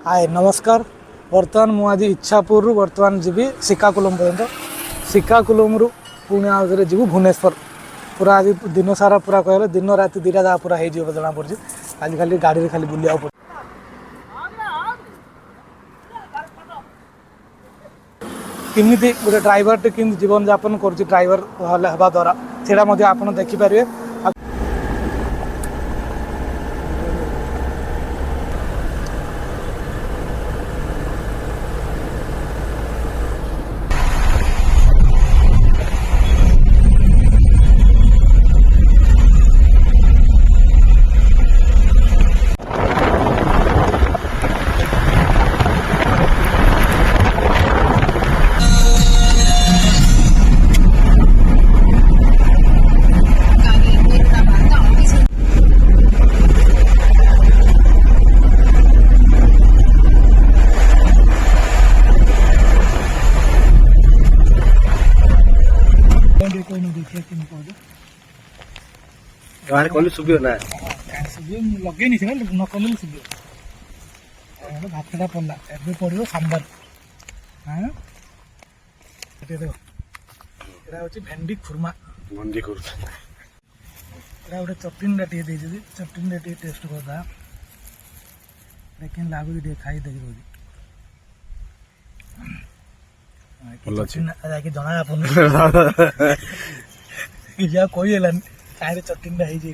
हाय नमस्कार। बर्तमान मुझे इच्छापुर बर्तमान जी श्रीकाकुलम पर्यटन श्रीकाकुलम पुणी आउे जीव भुवनेश्वर पूरा आज दिन सारा पूरा कहले दिन राति दीटा जगह पूरा हो जना पड़ी आज खाली गाड़ी खाली बुलिया पड़े किमी गोटे ड्राइवर टे कि जीवन यापन कर ड्राइवर हवा द्वारा से आप देखिपारे। कहले सुबियो ना लगे न कले सुबियो भातटा पड़ा एवं पड़ो सांबार। हाँ ये भेंडी खुरमा मंडी कर गोटे चटनी टे चटनी टेस्ट करदा लेकिन लगुच खाई देखी जना पड़ा कहीलानी कहीं चटनी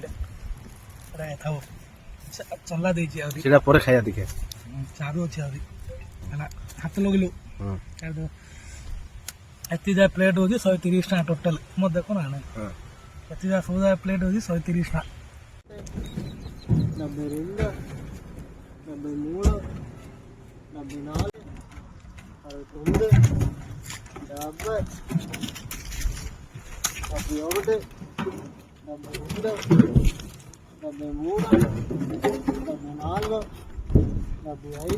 चला खाया दिखे चारू अच्छे हाथ लगे एत प्लेट हूँ 130 टाँग टोटाल मत देख ना एत सब प्लेट हूँ 130 टाँग 72 73 74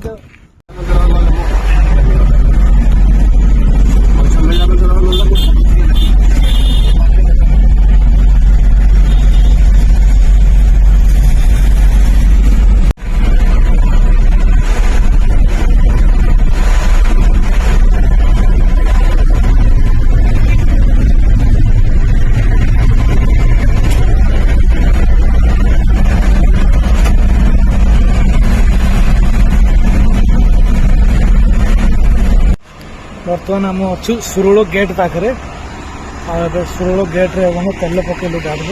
बर्तमान आम अच्छु सुरुल गेट पाखे सुरुल गेट रे तेल पकेलु गाड़ी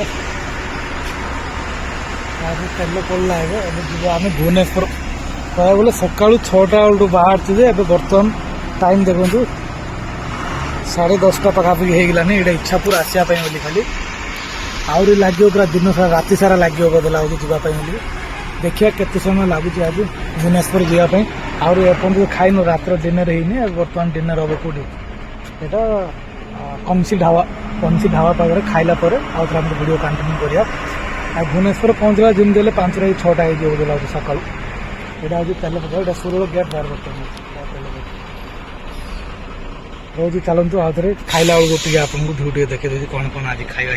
तेल पड़ा है आम भुवनेश्वर कह बोले सका 6टा बेलू बाहर जे बर्तमान टाइम देखु 10:30 पाखापाखि होगलानी ये इच्छापुर आसापी बोली खाली आहरी लगे पूरा दिन सारा राति सारा लगे बोधे लगुच जावाई देखिए केते समय लगुच आज भुवनेश्वर जावाई आहरी एपर्त खाइन रात डिनर होनी बर्तमान डिनर हम कौटी यहाँ कमसी ढाबा पाखे खाइला आउे वीडियो कंटिन्यू करिया भुवनेश्वर पहुँचला जमी 5टा 6टा हो लगे सका यहाँ हूँ तेल पका सुरुल गेट बाहर बर्तमान रोज चलतु आउे खाइला बेलू आपको भिडियो देखी कौन कौन आज खाଇବା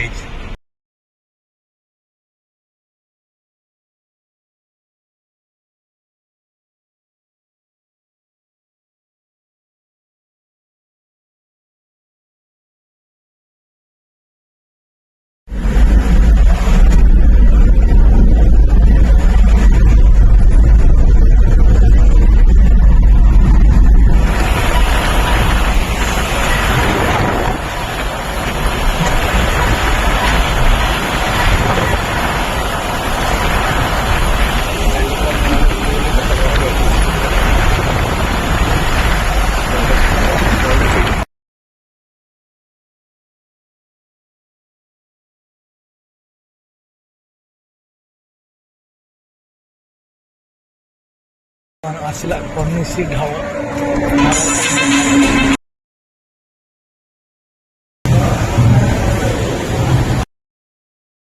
आसला कनिसी ढाबा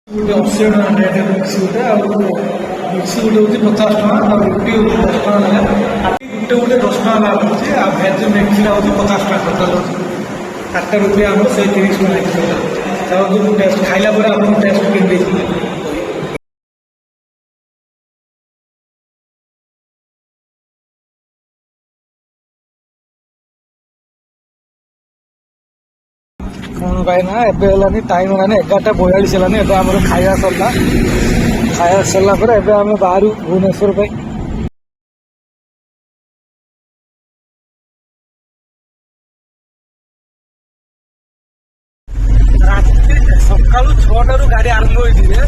मिक्सी गोटे मिक्सी गोटे 50 टका रुटी 10 टका गोटे गोटे 10 टका पड़े आ भेज मिक्सी हूँ 50 टका टोटाल 8टा रुपया आम से 30 टका टेस्ट खाइला टेस्ट के କ'ଣ ପାଇଁ ନା ଏବେ ହେଲାନି ଟାଇମ୍ ହେଲାନି 11:42 ହେଲାନି। ଏବେ ଆମର ଖାଇବା ସରିଲା ପରେ ଏବେ ଆମେ ବାହାରୁ ଭୁବନେଶ୍ୱର ପାଇଁ। ସକାଳୁ 6ଟାରୁ ଗାଡ଼ି ଆରମ୍ଭ ହେଇଛି ଯେ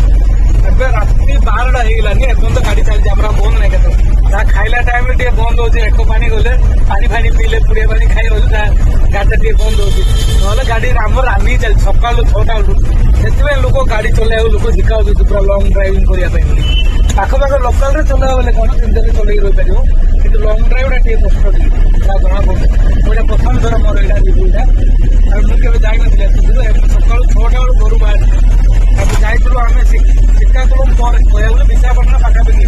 ଏବେ ରାତି 12ଟା ହେଇଗଲାନି, ଏପର୍ଯ୍ୟନ୍ତ ଗାଡ଼ି ଚାଲିଛି। ଆମର ବନ୍ଦ ନାହିଁ କେତେବେଳେ। ଯାହା ଖାଇଲା ଟାଇମ୍ରେ ଟିକେ ବନ୍ଦ ହଉଛି, ଏକ ପାଣି ଗଲେ ପାଣି ପିଇଲେ ପୁଡ଼ିଆ ପାଣି ଖାଇବାକୁ ଗାଡ଼ିଟା ଟିକେ ବନ୍ଦ ହଉଛି, ନହେଲେ ଗାଡ଼ି ଆମର ରାନ୍ଧି ଚାଲିଛି ସକାଳୁ 6ଟା ବେଳୁ। ସେଥିପାଇଁ ଲୋକ ଗାଡ଼ି ଚଲେଇବାକୁ ଲୋକ ଶିଖାଉଛନ୍ତି ପୁରା ଲଙ୍ଗ ଡ୍ରାଇଭିଂ କରିବା ପାଇଁ ବୋଲି। ପାଖ ଲୋକାଲରେ ଚଲେଇବା ବେଲେ କ'ଣ ଯେମିତି ଚଲେଇକି ରହିପାରିବ, କିନ୍ତୁ ଲଙ୍ଗ ଡ୍ରାଇଭ୍ଟା ଟିକେ କଷ୍ଟ ଟିକେ ଜଣା ପଡୁଛି। ମୁଁ ଏଇଟା ପ୍ରଥମ ଥର ମୋର ଏଇଟା ରିଭ୍ୟୁଟା, ଆଉ ମୁଁ କେବେ ଯାଇନଥିଲି ଏଥିରୁ। ସକାଳୁ 6ଟା ବେଳୁ ଘରୁ ବାହାରିଛି। ତାକୁ ଯାଇଥିଲୁ ଆମେ ଶ୍ରୀକାକୁଳମ୍ ପରେ କହିବାକୁ ବିଶାଖାପାଟଣା ପାଖାପାଖି।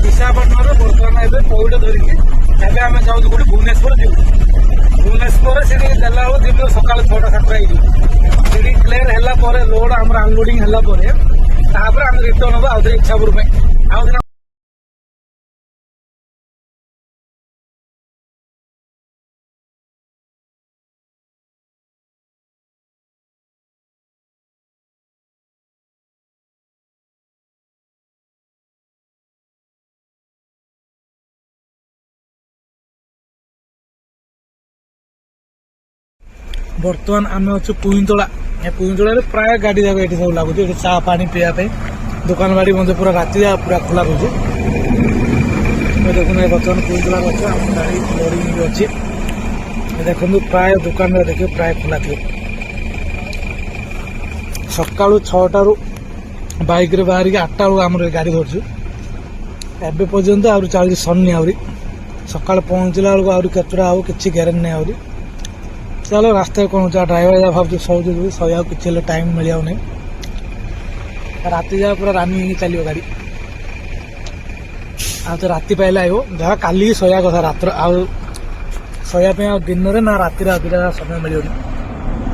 ବିଶାଖାପାଟଣାରେ ବର୍ତ୍ତମାନ ଏବେ ପଇଡ଼ ଧରିକି ଏବେ ଆମେ ଯାଉଛୁ କୋଉଠି ଭୁବନେଶ୍ୱର ଯିବୁ। ଭୁବନେଶ୍ୱରରେ ସେଠି ଦେଲା ବେଳକୁ ଦିନ ସକାଳ 6ଟା 7ଟା ହେଇଯିବ। ସେଠି କ୍ଲିୟର ହେଲା ପରେ ଲୋଡ୍ ଆମର ଅନଲୋଡିଂ ହେଲା ପରେ ତାପରେ ଆମେ ରିଟର୍ନ ହବୁ ଆଉଥରେ ଇଚ୍ଛାପୁର ପାଇଁ। ଆଉଥରେ ବର୍ତ୍ତମାନ ଆମେ ଅଛୁ ପୁଇଁତଳା। ଏ ପୁଇଁତଳାରେ ପ୍ରାୟ ଗାଡ଼ି ଯାକ ଏଠି ସବୁ ଲାଗୁଛି। ଏଠି ଚା ପାଣି ପିଇବା ପାଇଁ ଦୋକାନ ବାଡ଼ି ମଧ୍ୟ ପୁରା ରାତି ଯାକ ପୁରା ଖୋଲା ରହୁଛି। ଦେଖନ୍ତୁ ବର୍ତ୍ତମାନ ପୁଇଁତଳାରେ ଅଛୁ, ଆମ ଗାଡ଼ି ଲୋଡ଼ିଂ ବି ଅଛି। ଦେଖନ୍ତୁ ପ୍ରାୟ ଦୋକାନରେ ଦେଖିବେ ପ୍ରାୟ ଖୋଲା ଥିବ। ସକାଳୁ 6ଟାରୁ ବାଇକ୍ରେ ବାହାରିକି 8ଟା ବେଳକୁ ଆମର ଗାଡ଼ି ଧରିଛୁ। ଏବେ ପର୍ଯ୍ୟନ୍ତ ଆହୁରି ଚାଳିଶ ସରିନି। ଆହୁରି ସକାଳେ ପହଞ୍ଚିଲା ବେଳକୁ ଆହୁରି କେତେଟା ଆଉ କିଛି ଗ୍ୟାରେଣ୍ଟି ନାହିଁ। ଆହୁରି ଚାଲ ରାସ୍ତାରେ କ'ଣ ହଉଛି, ଡ୍ରାଇଭର ଯାହା ଭାବୁଛୁ ଶୋଉଛି ଶୋଇବାକୁ କିଛି ହେଲେ ଟାଇମ୍ ମିଳିବାକୁ ନାହିଁ। ରାତି ଯାକ ପୁରା ରାନି ହେଇକି ଚାଲିବ ଗାଡ଼ି। ଆଉ ତ ରାତି ପାଇଲେ ଆଇବ, ଯାହା କାଲିକି ଶୋଇବା କଥା ରାତିରେ। ଆଉ ଶୋଇବା ପାଇଁ ଆଉ ଦିନରେ ନା ରାତିରେ ଆଉ ଦୁଇଟା ସମୟ ମିଳିବନି।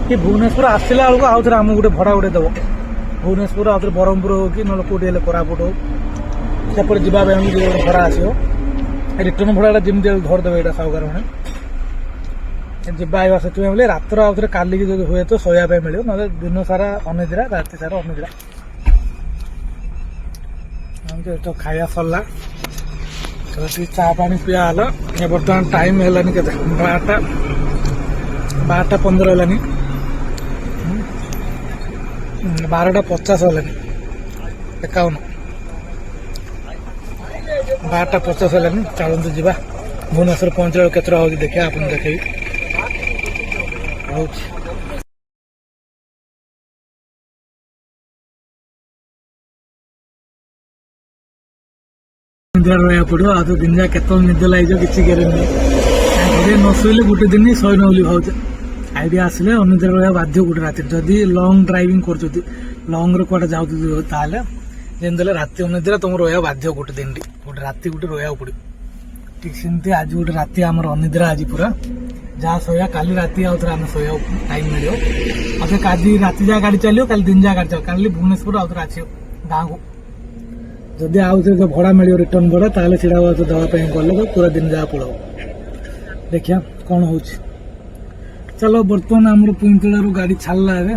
କି ଭୁବନେଶ୍ୱର ଆସିଲା ବେଳକୁ ଆଉଥରେ ଆମକୁ ଗୋଟେ ଭଡ଼ା ଗୋଟେ ଦେବ। ଭୁବନେଶ୍ୱର ଆଉଥରେ ବ୍ରହ୍ମପୁର ହଉ କି ନହେଲେ କେଉଁଠି ହେଲେ କୋରାପୁଟ ହଉ ସେପଟେ ଯିବା ପାଇଁ ଆମକୁ ଭଡ଼ା ଆସିବ। ରିଟର୍ନ ଭଡ଼ାଟା ଯେମିତି ଧରିଦେବେ ଏଇଟା ସାହୁକାର ମାନେ ଯିବା ଆଇବା। ସେଥିପାଇଁ ବୋଲି ରାତିର ଆଉଥରେ କାଲିକି ଯଦି ହୁଏ ତ ଶୋଇବା ପାଇଁ ମିଳିବ, ନହେଲେ ଦିନ ସାରା ଅନିଦ୍ରା, ରାତି ସାରା ଅନିଦ୍ରା। ତ ଖାଇବା ସରିଲା, ଟିକେ ଚା ପାଣି ପିଆ ହେଲା। ବର୍ତ୍ତମାନ ଟାଇମ୍ ହେଲାନି କେତେ, 12:15 ହେଲାନି, 12:50 ହେଲାନି, 51, 12:50 ହେଲାନି। ଚାଲନ୍ତୁ ଯିବା ଭୁବନେଶ୍ୱର ପହଞ୍ଚିଲା ବେଳକୁ କେତେଟା ହେଉଛି ଦେଖିବା, ଆପଣ ଦେଖେଇବି ରହୁଛି। ରହିବାକୁ ପଡ଼ିବ। ଆଉ ତ ଦିନ ଯାକ କେତେବେଳେ ନିଦ ଲାଗିଯିବ କିଛି ଗ୍ୟାରେଣ୍ଟି ନାହିଁ। ଘରେ ନ ଶୋଇଲେ ଗୋଟେ ଦିନ ଶୋଇନ ବୋଲି ଭାବୁଛେ। ଆଇଡ଼ିଆ ଆସିଲେ ଅନିଦ୍ରା ରହିବା ବାଧ୍ୟ ଗୋଟେ ରାତିରେ। ଯଦି ଲଙ୍ଗ ଡ୍ରାଇଭିଂ କରୁଛନ୍ତି, ଲଙ୍ଗରେ କୁଆଡ଼େ ଯାଉଛନ୍ତି, ତାହେଲେ ଯେମିତି ହେଲେ ରାତି ଅନିଦ୍ରା ତୁମର ରହିବା ବାଧ୍ୟ ଗୋଟେ ଦିନଟି, ଗୋଟେ ରାତି ଗୋଟେ ରହିବାକୁ ପଡ଼ିବ। ଠିକ୍ ସେମିତି ଆଜି ଗୋଟେ ରାତି ଆମର ଅନିଦ୍ରା। ଆଜି ପୁରା ଯାହା ଶୋଇବା, କାଲି ରାତି ଆଉଥରେ ଆମେ ଶୋଇବାକୁ ଟାଇମ୍ ମିଳିବ। ଆଉ କାଲି ରାତି ଯାହା ଗାଡ଼ି ଚାଲିବ, କାଲି ଦିନ ଯାହା ଗାଡ଼ି ଚାଲିବ। କାଲି ଭୁବନେଶ୍ୱର ଆଉଥରେ ଆସିବ ଗାଁକୁ। ଯଦି ଆଉଥରେ ଭଡ଼ା ମିଳିବ ରିଟର୍ନ ଭଡ଼ା, ତାହେଲେ ସେଇଟା ଦେବା ପାଇଁ ଗଲେ ତ ପୁରା ଦିନ ଯାହା ପଳାଉ। ଦେଖିବା କ'ଣ ହେଉଛି। ଚାଲ ବର୍ତ୍ତମାନ ଆମର ପୁଇଁତଳାରୁ ଗାଡ଼ି ଛାଡ଼ିଲା। ଏବେ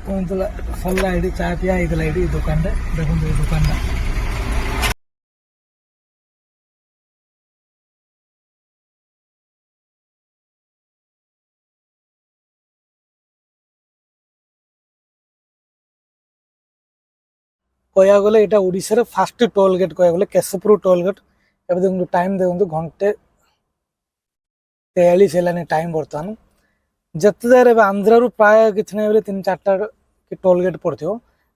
ପୁଇଁତଳା ସରିଲା। ଏଠି ଚା ପିଆ ହେଇଥିଲା ଏଠି ଦୋକାନଟା। ଦେଖନ୍ତୁ ଏଇ ଦୋକାନଟା କହିବାକୁ ଗଲେ ଏଇଟା ଓଡ଼ିଶାର ଫାଷ୍ଟ ଟୋଲ୍ ଗେଟ୍ କହିବାକୁ ଗଲେ କେଶପୁର ଟୋଲ୍ ଗେଟ୍। ଏବେ ଦେଖନ୍ତୁ ଟାଇମ୍ ଦେଖନ୍ତୁ 1:43 ହେଲାନି ଟାଇମ୍ ବର୍ତ୍ତମାନ। ଯେତେ ଜାଗାରେ ଏବେ ଆନ୍ଧ୍ରାରୁ ପ୍ରାୟ କିଛି ନାହିଁ ବୋଲେ 3-4ଟା ଟୋଲ୍ ଗେଟ୍ ପଡ଼ିଥିବ।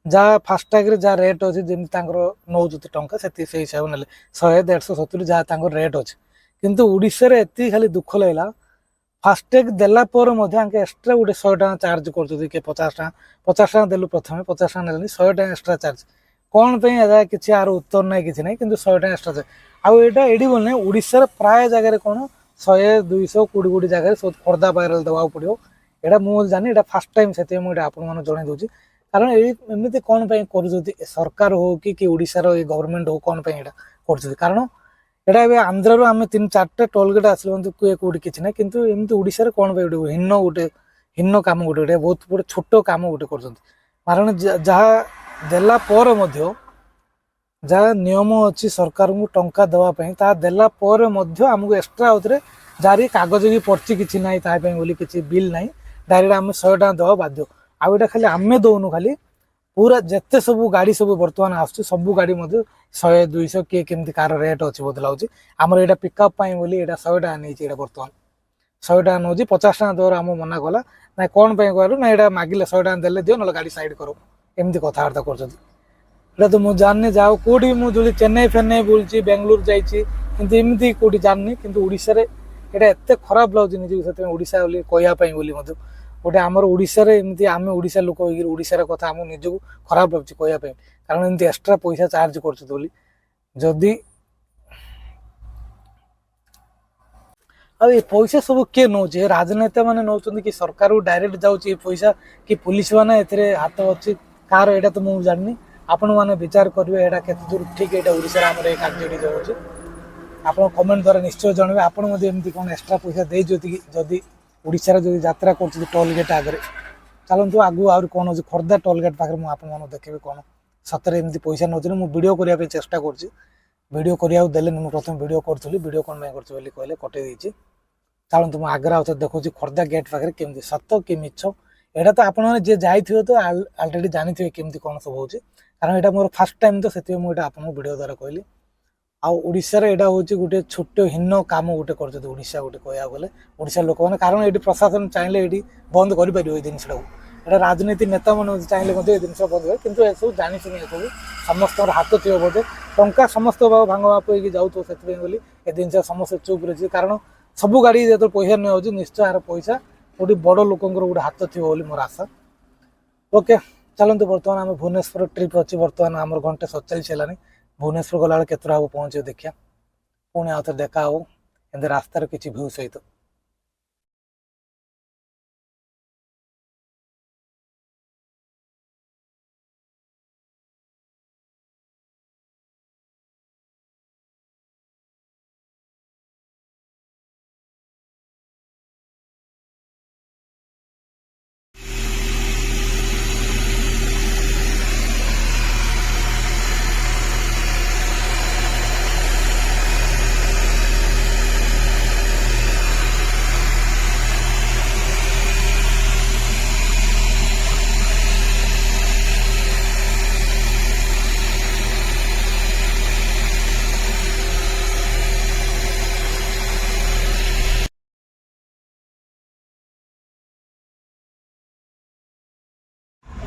ଯାହା ଫାଷ୍ଟାଗ୍ରେ ଯାହା ରେଟ୍ ଅଛି, ଯେମିତି ତାଙ୍କର ନେଉଛନ୍ତି ଟଙ୍କା ସେତିକି ସେଇ ହିସାବରେ ନେଲେ 100, 150, 70 ଯାହା ତାଙ୍କର ରେଟ୍ ଅଛି। କିନ୍ତୁ ଓଡ଼ିଶାରେ ଏତିକି ଖାଲି ଦୁଃଖ ଲାଗିଲା, ଫାଷ୍ଟାଗ୍ ଦେଲା ପରେ ମଧ୍ୟ ଆଙ୍କେ ଏକ୍ସଟ୍ରା ଗୋଟେ 100 ଟଙ୍କା ଚାର୍ଜ କରୁଛନ୍ତି। କିଏ 50 ଟଙ୍କା ଦେଲୁ, ପ୍ରଥମେ 50 ଟଙ୍କା ନେଲେନି, 100 ଟଙ୍କା ଏକ୍ସଟ୍ରା ଚାର୍ଜ। କ'ଣ ପାଇଁ ଏଇଟା କିଛି ଆର ଉତ୍ତର ନାହିଁ, କିଛି ନାହିଁ। କିନ୍ତୁ 100 ଟଙ୍କା ଏକ୍ସଟ୍ରା ଚାର୍ଜ। ଆଉ ଏଇଟା ଏଇଠି ବୋଲି ନାହିଁ, ଓଡ଼ିଶାର ପ୍ରାୟ ଜାଗାରେ କ'ଣ 100, 200, କୋଉଠି ଜାଗାରେ ସବୁ ଖୋର୍ଦ୍ଧା ପାଖରେ ଦେବାକୁ ପଡ଼ିବ। ଏଇଟା ମୁଁ ଜାଣି, ଏଇଟା ଫାଷ୍ଟ ଟାଇମ୍, ସେଥିପାଇଁ ମୁଁ ଏଇଟା ଆପଣମାନଙ୍କୁ ଜଣାଇ ଦେଉଛି। କାରଣ ଏମିତି କ'ଣ ପାଇଁ କରୁଛନ୍ତି ସରକାର ହଉ କି ଓଡ଼ିଶାର ଏଇ ଗଭର୍ଣ୍ଣମେଣ୍ଟ ହଉ, କ'ଣ ପାଇଁ ଏଇଟା କରୁଛନ୍ତି? କାରଣ ଏଇଟା ଏବେ ଆନ୍ଧ୍ରାରୁ ଆମେ 3-4ଟା ଟୋଲ୍ ଗେଟ୍ ଆସିଲେ କୋଉଠି କିଛି ନାହିଁ, କିନ୍ତୁ ଏମିତି ଓଡ଼ିଶାରେ କ'ଣ ପାଇଁ ଗୋଟେ ହୀନ ଗୋଟେ ହୀନ କାମ ଗୋଟେ ଗୋଟେ ବହୁତ ଗୋଟେ ଛୋଟ କାମ ଗୋଟେ କରୁଛନ୍ତି। କାରଣ ଯାହା ଦେଲା ପରେ ମଧ୍ୟ ଯାହା ନିୟମ ଅଛି ସରକାରଙ୍କୁ ଟଙ୍କା ଦେବା ପାଇଁ ତାହା ଦେଲା ପରେ ମଧ୍ୟ ଆମକୁ ଏକ୍ସଟ୍ରା ଆଉଥରେ ଯାରି କାଗଜ ବି ପଡ଼ିଛି କିଛି ନାହିଁ ତା ପାଇଁ ବୋଲି କିଛି ବିଲ୍ ନାହିଁ, ଡାଇରେକ୍ଟ ଆମେ 100 ଟଙ୍କା ଦେବା ବାଧ୍ୟ। ଆଉ ଏଇଟା ଖାଲି ଆମେ ଦଉନୁ, ଖାଲି ପୁରା ଯେତେ ସବୁ ଗାଡ଼ି ସବୁ ବର୍ତ୍ତମାନ ଆସୁଛି ସବୁ ଗାଡ଼ି ମଧ୍ୟ 100 200 କିଏ କେମିତି କାହାର ରେଟ୍ ଅଛି ବଦଳାଉଛି। ଆମର ଏଇଟା ପିକଅପ୍ ପାଇଁ ବୋଲି ଏଇଟା 100 ଟଙ୍କା ନେଇଛି। ଏଇଟା ବର୍ତ୍ତମାନ 100 ଟଙ୍କା ନେଉଛି, 50 ଟଙ୍କା ଦେବାର ଆମ ମନା କଲା ନାଇଁ। କ'ଣ ପାଇଁ କହିଲୁ ନା ଏଇଟା ମାଗିଲେ 100 ଟଙ୍କା ଦେଲେ ଦିଅ, ନହେଲେ ଗାଡ଼ି ସାଇଡ୍ କର, ଏମିତି କଥାବାର୍ତ୍ତା କରୁଛନ୍ତି। ଏଇଟା ତ ମୁଁ ଜାଣିନି, ଯାଉ କୋଉଠି ମୁଁ ଯଦି ଚେନ୍ନାଇ ଫେନ୍ନାଇ ବୁଲୁଛି, ବେଙ୍ଗଲୁରୁ ଯାଇଛି, କିନ୍ତୁ ଏମିତି କୋଉଠି ଜାଣିନି। କିନ୍ତୁ ଓଡ଼ିଶାରେ ଏଇଟା ଏତେ ଖରାପ ଲାଗୁଛି ନିଜକୁ, ସେଥିପାଇଁ ଓଡ଼ିଶା ବୋଲି କହିବା ପାଇଁ ବୋଲି ମଧ୍ୟ ଗୋଟେ ଆମର ଓଡ଼ିଶାରେ ଏମିତି ଆମେ ଓଡ଼ିଶା ଲୋକ ହେଇକି ଓଡ଼ିଶାର କଥା ଆମକୁ ନିଜକୁ ଖରାପ ଲାଗୁଛି କହିବା ପାଇଁ, କାରଣ ଏମିତି ଏକ୍ସଟ୍ରା ପଇସା ଚାର୍ଜ କରୁଛନ୍ତି ବୋଲି। ଯଦି ଆଉ ଏ ପଇସା ସବୁ କିଏ ନେଉଛି? ରାଜନେତା ମାନେ ନେଉଛନ୍ତି କି ସରକାରକୁ ଡାଇରେକ୍ଟ ଯାଉଛି ଏ ପଇସା, କି ପୁଲିସ ମାନେ ଏଥିରେ ହାତ ଅଛି କାହାର? ଏଇଟା ତ ମୁଁ ଜାଣିନି, ଆପଣମାନେ ବିଚାର କରିବେ ଏଇଟା କେତେ ଦୂର ଠିକ୍। ଏଇଟା ଓଡ଼ିଶାରେ ଆମର ଏ କାର୍ଯ୍ୟଟି ହେଉଛି, ଆପଣ କମେଣ୍ଟ ଦ୍ୱାରା ନିଶ୍ଚୟ ଜଣାଇବେ। ଆପଣ ମଧ୍ୟ ଏମିତି କ'ଣ ଏକ୍ସଟ୍ରା ପଇସା ଦେଇଛନ୍ତି କି? ଯଦି ଓଡ଼ିଶାରେ ଯଦି ଯାତ୍ରା କରୁଛନ୍ତି ଟୋଲ୍ ଗେଟ୍ ଆଗରେ, ଚାଲନ୍ତୁ ଆଗକୁ ଆହୁରି କ'ଣ ଅଛି ଖୋର୍ଦ୍ଧା ଟୋଲ୍ ଗେଟ୍ ପାଖରେ ମୁଁ ଆପଣମାନଙ୍କୁ ଦେଖେଇବି କ'ଣ ସତରେ ଏମିତି ପଇସା ନେଉଛନ୍ତି। ମୁଁ ଭିଡ଼ିଓ କରିବା ପାଇଁ ଚେଷ୍ଟା କରୁଛି, ଭିଡ଼ିଓ କରିବାକୁ ଦେଲେନି। ମୁଁ ପ୍ରଥମେ ଭିଡ଼ିଓ କରୁଥିଲି, ଭିଡ଼ିଓ କ'ଣ ପାଇଁ କରୁଛି ବୋଲି କହିଲେ କଟେଇ ଦେଇଛି। ଚାଲନ୍ତୁ ମୁଁ ଆଗରେ ଆଉ ଦେଖୁଛି ଖୋର୍ଦ୍ଧା ଗେଟ୍ ପାଖରେ କେମିତି ସତ କି ମିଛ। ଏଇଟା ତ ଆପଣମାନେ ଯିଏ ଯାଇଥିବେ ତ ଅଲରେଡ଼ି ଜାଣିଥିବେ କେମିତି କ'ଣ ସବୁ ହେଉଛି, କାରଣ ଏଇଟା ମୋର ଫାର୍ଷ୍ଟ ଟାଇମ୍ ତ, ସେଥିପାଇଁ ମୁଁ ଏଇଟା ଆପଣଙ୍କୁ ଭିଡ଼ିଓ ଦ୍ୱାରା କହିଲି। ଆଉ ଓଡ଼ିଶାରେ ଏଇଟା ହେଉଛି ଗୋଟେ ଛୋଟ ହୀନ କାମ ଗୋଟେ କରୁଛନ୍ତି ଓଡ଼ିଶା ଗୋଟେ କହିବାକୁ ଗଲେ ଓଡ଼ିଶା ଲୋକମାନେ। କାରଣ ଏଇଠି ପ୍ରଶାସନ ଚାହିଁଲେ ଏଇଠି ବନ୍ଦ କରିପାରିବ ଏଇ ଜିନିଷଟାକୁ। ଏଇଟା ରାଜନୀତି ନେତାମାନେ ଚାହିଁଲେ ମଧ୍ୟ ଏ ଜିନିଷ ବନ୍ଦ ହୁଏ, କିନ୍ତୁ ଏସବୁ ଜାଣିଶୁଣି ଏସବୁ ସମସ୍ତଙ୍କର ହାତ ଥିବ ବୋଧେ, ଟଙ୍କା ସମସ୍ତ ଭାଙ୍ଗ ମାପ ହେଇକି ଯାଉଥିବ, ସେଥିପାଇଁ ବୋଲି ଏ ଜିନିଷ ସମସ୍ତେ ଚୁପ୍ ରହିଛି। କାରଣ ସବୁ ଗାଡ଼ି ଯେତେବେଳେ ପଇସା ନିଆଯାଉଛି ନିଶ୍ଚୟ ଏହାର ପଇସା ଗୋଟେ ବଡ଼ ଲୋକଙ୍କର ଗୋଟେ ହାତ ଥିବ ବୋଲି ମୋର ଆଶା। ଓକେ, ଚାଲନ୍ତୁ ବର୍ତ୍ତମାନ ଆମେ ଭୁବନେଶ୍ୱର ଟ୍ରିପ୍ ଅଛି। ବର୍ତ୍ତମାନ ଆମର 1:47 ହେଲାଣି। ଭୁବନେଶ୍ୱର ଗଲାବେଳେ କେତେଟା ହବ ପହଞ୍ଚିବ ଦେଖିବା, ପୁଣି ଆଉ ଥରେ ଦେଖା ହବ ଏମିତି ରାସ୍ତାର କିଛି ଭ୍ୟୁ ସହିତ।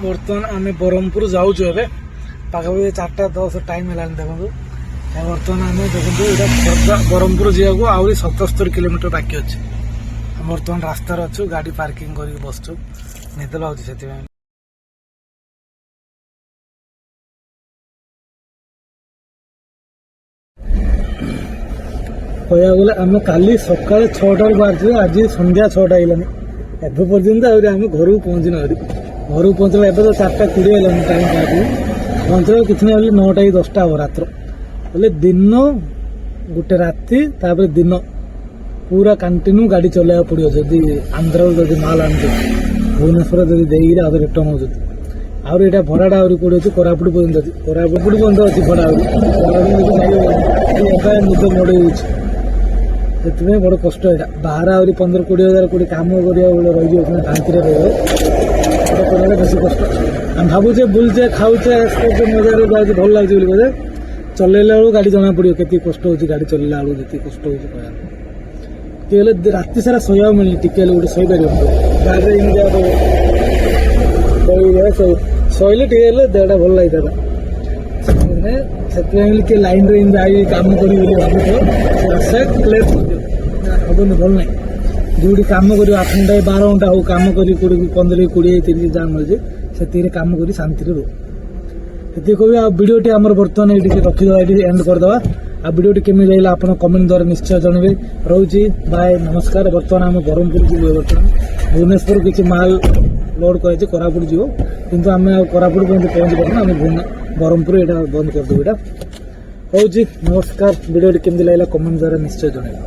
ବର୍ତ୍ତମାନ ଆମେ ବ୍ରହ୍ମପୁର ଯାଉଛୁ, ଏବେ ପାଖାପାଖି 4:10 ଟାଇମ୍ ହେଲାଣି। ଦେଖନ୍ତୁ ବର୍ତ୍ତମାନ ଆମେ ଦେଖନ୍ତୁ ଏଇଟା ଖୋର୍ଦ୍ଧା ବ୍ରହ୍ମପୁର ଯିବାକୁ ଆହୁରି 77 କିଲୋମିଟର ବାକି ଅଛି। ବର୍ତ୍ତମାନ ରାସ୍ତାରେ ଅଛୁ, ଗାଡ଼ି ପାର୍କିଂ କରିକି ବସିଛୁ, ନିଦ ଲାଗୁଛି ସେଥିପାଇଁ। କହିବାକୁ ଗଲେ ଆମେ କାଲି ସକାଳେ 6ଟାରୁ ବାହାରିଛୁ, ଆଜି ସନ୍ଧ୍ୟା 6ଟା ହେଇଗଲାଣି, ଏବେ ପର୍ଯ୍ୟନ୍ତ ଆହୁରି ଆମେ ଘରକୁ ପହଞ୍ଚିନୁ। ଘରକୁ ପହଞ୍ଚିଲା ଏବେ ତ 4:20 ହେଲାଣି ଟାଇମ୍ ପାଖକୁ ପହଞ୍ଚିଲା କିଛି ନାହିଁ ବୋଲି 9ଟା କି 10ଟା ହବ ରାତ୍ର। ବୋଲେ ଦିନ ଗୋଟେ ରାତି, ତାପରେ ଦିନ ପୁରା କଣ୍ଟିନ୍ୟୁ ଗାଡ଼ି ଚଲେଇବାକୁ ପଡ଼ିବ। ଯଦି ଆନ୍ଧ୍ରରୁ ଯଦି ମାଲ ଆଣୁଛୁ, ଭୁବନେଶ୍ୱର ଯଦି ଦେଇକିରି ଆହୁରି ରିଟର୍ନ ହେଉଛନ୍ତି, ଆହୁରି ଏଇଟା ଭଡ଼ାଟା ଆହୁରି ପଡ଼ିଅଛି କୋରାପୁଟ ପର୍ଯ୍ୟନ୍ତ ଅଛି। କୋରାପୁଟ ପର୍ଯ୍ୟନ୍ତ ଅଛି ଭଡ଼ା ଆହୁରି, ଏବେ ନିଦ ମଡ଼େଇ ହେଉଛି, ସେଥିପାଇଁ ବଡ଼ କଷ୍ଟ। ଏଇଟା ବାହାରେ ଆହୁରି 15-20 ହଜାର କୋଉଠି କାମ କରିବା ବେଳେ ରହିଯିବ, ଶାନ୍ତିରେ ରହିବ, ଏଇଟା କରିବାଟା ବେଶୀ କଷ୍ଟ। ଆମେ ଭାବୁଛେ ବୁଲୁଛେ ଖାଉଛେ ମଜାରେ ଯାଉଛି, ଭଲ ଲାଗୁଛି ବୋଲି କହିଲେ, ଚଲେଇଲା ବେଳକୁ ଗାଡ଼ି ଜଣାପଡ଼ିବ କେତିକି କଷ୍ଟ ହେଉଛି। ଗାଡ଼ି ଚଲେଇଲା ବେଳକୁ ଯେତିକି କଷ୍ଟ ହେଉଛି କହିବା ଟିକେ ହେଲେ ରାତି ସାରା ଶୋଇବାକୁ ମିଳୁନି, ଟିକେ ହେଲେ ଗୋଟେ ଶୋଇପାରିବ ଗାଡ଼ିରେ ଏମିତି ଶୋଇଲେ ଟିକେ ହେଲେ ଦେହଟା ଭଲ ଲାଗିଥାନ୍ତା। ସେଥିପାଇଁ ବୋଲି କିଏ ଲାଇନ୍ରେ ଏମିତି ଆଇ କାମ କରିବି ବୋଲି ଭାବୁଥିବ, ହବନି, ଭଲ ନାହିଁ। ଯୋଉଠି କାମ କରିବ 8 ଘଣ୍ଟା 12 ଘଣ୍ଟା ହଉ କାମ କରି 15 20 30 ଯାହା ମିଳୁଛି ସେତିକିରେ କାମ କରି ଶାନ୍ତିରେ ରୁହ। ସେତିକି କହିବି। ଆଉ ଭିଡ଼ିଓଟି ଆମର ବର୍ତ୍ତମାନ ଏଇଠି ରଖିଦେବା, ଏଇଠି ଏଣ୍ଡ କରିଦେବା। ଆଉ ଭିଡ଼ିଓଟି କେମିତି ଲାଗିଲା ଆପଣ କମେଣ୍ଟ ଦ୍ୱାରା ନିଶ୍ଚୟ ଜଣାଇବେ। ରହୁଛି, ବାଏ, ନମସ୍କାର। ବର୍ତ୍ତମାନ ଆମେ ବ୍ରହ୍ମପୁର ଯିବୁ। ବର୍ତ୍ତମାନ ଭୁବନେଶ୍ୱର କିଛି ମାଲ ଲୋଡ୍ କରାଯାଇଛି, କୋରାପୁଟ ଯିବ, କିନ୍ତୁ ଆମେ ଆଉ କୋରାପୁଟ ପର୍ଯ୍ୟନ୍ତ ପହଞ୍ଚି ପାରୁନୁ। ଆମେ ବ୍ରହ୍ମପୁର ଏଇଟା ବନ୍ଦ କରିଦେବୁ। ଏଇଟା ରହୁଛି, ନମସ୍କାର। ଭିଡ଼ିଓଟି କେମିତି ଲାଗିଲା କମେଣ୍ଟ ଦ୍ୱାରା ନିଶ୍ଚୟ ଜଣାଇବେ।